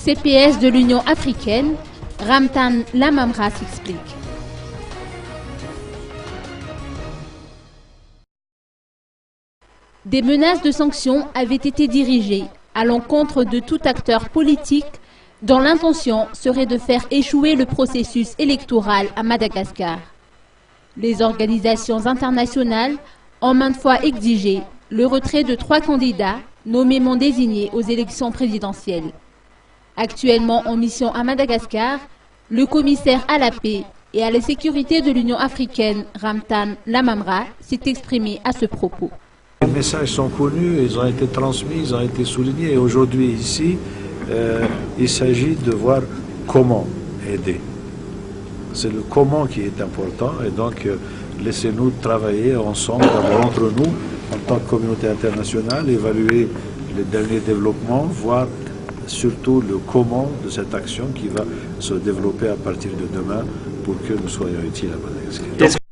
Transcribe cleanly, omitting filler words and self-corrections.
CPS de l'Union africaine, Ramtan Lamamra s'explique. Des menaces de sanctions avaient été dirigées à l'encontre de tout acteur politique dont l'intention serait de faire échouer le processus électoral à Madagascar. Les organisations internationales ont maintes fois exigé le retrait de 3 candidats nommément désignés aux élections présidentielles. Actuellement en mission à Madagascar, le commissaire à la paix et à la sécurité de l'Union africaine, Ramtan Lamamra, s'est exprimé à ce propos. Les messages sont connus, ils ont été transmis, ils ont été soulignés. Et aujourd'hui, ici, il s'agit de voir comment aider. C'est le comment qui est important. Et donc, laissez-nous travailler ensemble, d'abord entre nous, en tant que communauté internationale, évaluer les derniers développements, voir surtout le comment de cette action qui va se développer à partir de demain pour que nous soyons utiles à Madagascar.